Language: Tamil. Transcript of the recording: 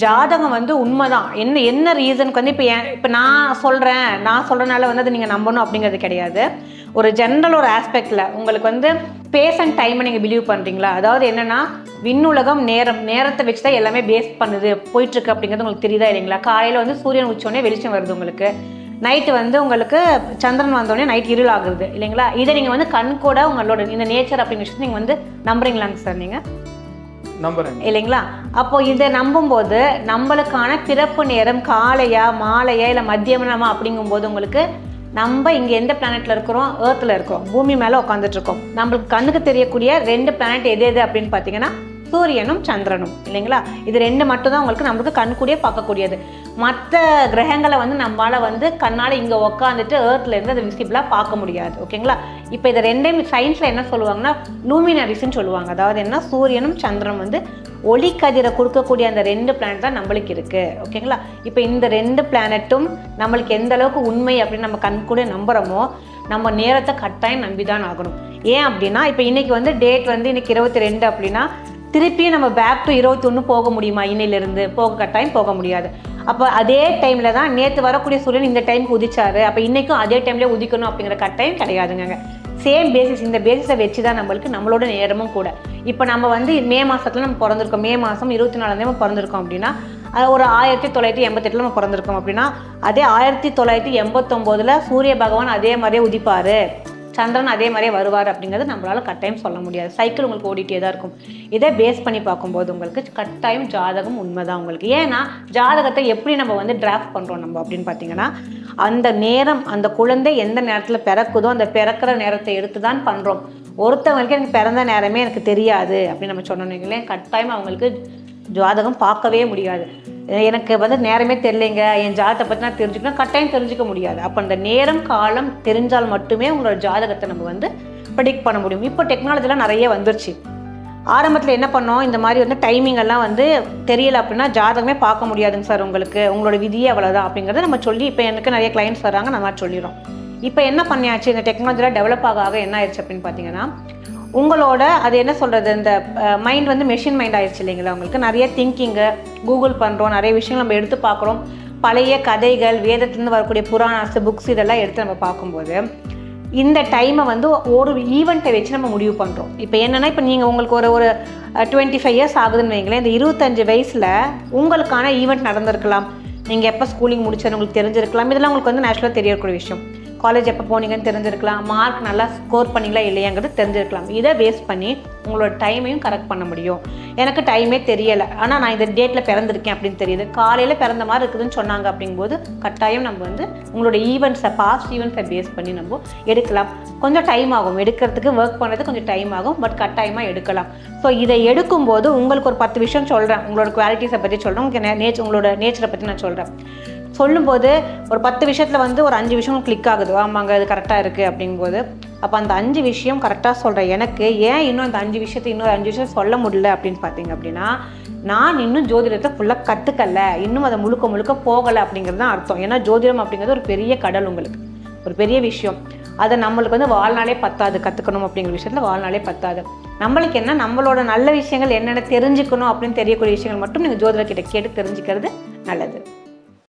ஜாதகம் வந்து உண்மைதான். என்ன ரீசனுக்கு வந்து இப்போ நான் சொல்கிறனால வந்து அதை நீங்கள் நம்பணும் அப்படிங்கிறது கிடையாது. ஒரு ஜென்ரல் ஒரு ஆஸ்பெக்டில் உங்களுக்கு வந்து ஸ்பேஸ் அண்ட் டைமை நீங்கள் பிலீவ் பண்ணுறீங்களா? அதாவது என்னென்னா விண்ணுலகம் நேரத்தை வச்சு தான் எல்லாமே பேஸ் பண்ணுது போயிட்டுருக்கு அப்படிங்கிறது உங்களுக்கு தெரியுதா இல்லைங்களா? காலையில் வந்து சூரியன் உச்சோடனே வெளிச்சம் வருது உங்களுக்கு, நைட்டு வந்து உங்களுக்கு சந்திரன் வந்தோடனே நைட் இருள் ஆகுது இல்லைங்களா? இதை நீங்கள் வந்து கண் கூட உங்களோட இந்த நேச்சர் அப்படிங்கிற விஷயத்தை நீங்கள் வந்து நம்புறீங்களாங்க சார்? நீங்கள் நம்புறேன் இல்லைங்களா? அப்போ இதை நம்பும்போது நம்மளுக்கான பிறப்பு நேரம் காலையா மாலையா இல்லை மதியமா அப்படிங்கும்போது உங்களுக்கு நம்ம இங்கே எந்த பிளானெட்டில் இருக்கிறோம்? ஏர்த்தில் இருக்கிறோம், பூமி மேலே உட்காந்துட்டு இருக்கோம். நம்மளுக்கு கண்ணுக்கு தெரியக்கூடிய 2 பிளானெட் எது அப்படின்னு பார்த்தீங்கன்னா சூரியனும் சந்திரனும் இல்லைங்களா? இது 2 மட்டும் தான் உங்களுக்கு நம்மளுக்கு கண்கூடியே பார்க்கக்கூடியது. மற்ற கிரகங்களை வந்து நம்மளால் வந்து கண்ணால் இங்கே உக்காந்துட்டு ஏர்த்லேருந்து அதை விசிபிளாக பார்க்க முடியாது. ஓகேங்களா? இப்போ இதை 2ம் சயின்ஸில் என்ன சொல்லுவாங்கன்னா லூமினரிஸ்ன்னு சொல்லுவாங்க. அதாவது என்ன, சூரியனும் சந்திரனும் வந்து ஒளி கதிரை கொடுக்கக்கூடிய அந்த 2 பிளானட் தான் நம்மளுக்கு இருக்குது. ஓகேங்களா? இப்போ இந்த 2 பிளானட்டும் நம்மளுக்கு எந்த அளவுக்கு உண்மை அப்படின்னு நம்ம கண் கூட நம்புகிறோமோ நம்ம நேரத்தை கட்டாயம் நம்பி தான் ஆகணும். ஏன் அப்படின்னா இப்போ இன்றைக்கி வந்து டேட் வந்து இன்றைக்கி 22 அப்படின்னா திருப்பியும் நம்ம பேக் டு 21 போக முடியுமா? இன்னிலிருந்து கட்டாயம் போக முடியாது. அப்போ அதே டைமில் தான் நேற்று வரக்கூடிய சூரியன் இந்த டைமுக்கு உதிச்சாரு, அப்போ இன்றைக்கும் அதே டைம்லேயே உதிக்கணும் அப்படிங்கிற கட்டாயம் கிடையாதுங்க. சேம் பேசிஸ், இந்த பேசிஸை வச்சு தான் நம்மளோட நேரமும் கூட. இப்போ நம்ம வந்து மே மாதத்தில் நம்ம பிறந்திருக்கோம், மே மாதம் 24 நம்ம பிறந்திருக்கோம் அப்படின்னா அது ஒரு 1988 நம்ம பிறந்திருக்கோம் அப்படின்னா அதே 1989 சூரிய பகவான் அதே மாதிரியே உதிப்பார், சந்திரன் அதே மாதிரியே வருவார் அப்படிங்கிறது நம்மளால் கட்டாயம் சொல்ல முடியாது. சைக்கிள் உங்களுக்கு ஓடிட்டே தான் இருக்கும். இதை பேஸ் பண்ணி பார்க்கும்போது உங்களுக்கு கட்டாயம் ஜாதகம் உண்மை தான் உங்களுக்கு. ஏன்னா ஜாதகத்தை எப்படி நம்ம வந்து டிராஃப்ட் பண்ணுறோம் நம்ம அப்படின்னு பார்த்தீங்கன்னா அந்த நேரம், அந்த குழந்தை எந்த நேரத்தில் பிறக்குதோ அந்த பிறக்கிற நேரத்தை எடுத்து தான் பண்ணுறோம். ஒருத்தவங்களுக்கு எனக்கு பிறந்த நேரமே எனக்கு தெரியாது அப்படின்னு நம்ம சொன்னோன்னீங்களே கட்டாயம் அவங்களுக்கு ஜாதகம் பார்க்கவே முடியாது. எனக்கு வந்து நேரமே தெரியலைங்க, என் ஜாதகத்தை பற்றி நான் தெரிஞ்சுக்கணும், கட்டாயம் தெரிஞ்சுக்க முடியாது. அப்போ அந்த நேரம் காலம் தெரிஞ்சால் மட்டுமே உங்களோட ஜாதகத்தை நம்ம வந்து ப்ரெடிக்ட் பண்ண முடியும். இப்போ டெக்னாலஜிலாம் நிறைய வந்துருச்சு. ஆரம்பத்தில் என்ன பண்ணோம், இந்த மாதிரி வந்து டைமிங் எல்லாம் வந்து தெரியலை அப்படின்னா ஜாதகமே பார்க்க முடியாதுங்க சார், உங்களோட விதியே அவ்வளோதான் அப்படிங்கிறத நம்ம சொல்லி இப்போ எனக்கு நிறைய கிளைண்ட்ஸ் வராங்க, நம்ம சொல்லிடுறோம். இப்போ என்ன பண்ணியாச்சு, இந்த டெக்னாலஜியில் டெவலப் ஆக என்ன ஆயிடுச்சு அப்படின்னு பார்த்தீங்கன்னா உங்களோட அது என்ன சொல்கிறது, இந்த மைண்ட் வந்து மெஷின் மைண்ட் ஆயிடுச்சு இல்லைங்களா? உங்களுக்கு நிறைய திங்கிங்கு கூகுள் பண்ணுறோம், நிறைய விஷயங்கள் நம்ம எடுத்து பார்க்குறோம். பழைய கதைகள், வேதத்துலேருந்து வரக்கூடிய புராணாஸ், புக்ஸ் இதெல்லாம் எடுத்து நம்ம பார்க்கும்போது இந்த டைமை வந்து ஒரு ஈவெண்ட்டை வச்சு நம்ம முடிவு பண்ணுறோம். இப்போ என்னென்னா இப்போ நீங்கள் உங்களுக்கு ஒரு 25 இயர்ஸ் ஆகுதுன்னு வைங்களேன், இந்த 25 வயசில் உங்களுக்கான ஈவெண்ட் நடந்திருக்கலாம், நீங்கள் எப்போ ஸ்கூலிங் முடிச்சது உங்களுக்கு தெரிஞ்சிருக்கலாம், இதெல்லாம் உங்களுக்கு வந்து நேச்சுரலாக தெரியக்கூடிய விஷயம். காலேஜ் எப்போ போனீங்கன்னு தெரிஞ்சிருக்கலாம், மார்க் நல்லா ஸ்கோர் பண்ணிங்களா இல்லையாங்கிறது தெரிஞ்சிருக்கலாம். இதை பேஸ் பண்ணி உங்களோட டைமையும் கரெக்ட் பண்ண முடியும். எனக்கு டைமே தெரியலை, ஆனால் நான் இந்த டேட்டில் பிறந்திருக்கேன் அப்படின்னு தெரியுது, காலையில் பிறந்த மாதிரி இருக்குதுன்னு சொன்னாங்க. அப்படிங்கும்போது கட்டாயம் நம்ம வந்து உங்களோட ஈவெண்ட்ஸை, பாஸ்ட் ஈவெண்ட்ஸை பேஸ் பண்ணி நம்ம எடுக்கலாம். கொஞ்சம் டைம் ஆகும் எடுக்கிறதுக்கு, ஒர்க் பண்ணுறது கொஞ்சம் டைம் ஆகும், பட் கட்டாயமாக எடுக்கலாம். ஸோ இதை எடுக்கும்போது உங்களுக்கு ஒரு 10 விஷயம் சொல்கிறேன், உங்களோட குவாலிட்டிஸை பற்றி சொல்கிறேன், உங்களோட நேச்சரை பற்றி நான் சொல்கிறேன். சொல்லும்போது ஒரு 10 விஷயத்தில் வந்து ஒரு 5 விஷயம் கிளிக் ஆகுது, ஆமாங்க அது கரெக்டாக இருக்குது அப்படிங்கும்போது அப்போ அந்த 5 விஷயம் கரெக்டாக சொல்கிறேன். எனக்கு ஏன் இன்னும் அந்த 5 விஷயத்தை இன்னொரு 5 விஷயம் சொல்ல முடியல அப்படின்னு பார்த்தீங்க அப்படின்னா நான் இன்னும் ஜோதிடத்தை ஃபுல்லாக கற்றுக்கல, இன்னும் அதை முழுக்க போகலை அப்படிங்கிறது தான் அர்த்தம். ஏன்னா ஜோதிடம் அப்படிங்கிறது ஒரு பெரிய கடல், உங்களுக்கு ஒரு பெரிய விஷயம். அதை நம்மளுக்கு வந்து வாழ்நாளே பத்தாது, கற்றுக்கணும் அப்படிங்கிற விஷயத்தில் வாழ்நாளே பத்தாது. நம்மளுக்கு என்ன, நம்மளோட நல்ல விஷயங்கள் என்னென்ன தெரிஞ்சுக்கணும் அப்படின்னு தெரியக்கூடிய விஷயங்கள் மட்டும் நீங்கள் ஜோதிடர்கிட்ட கேட்டு தெரிஞ்சுக்கிறது நல்லது.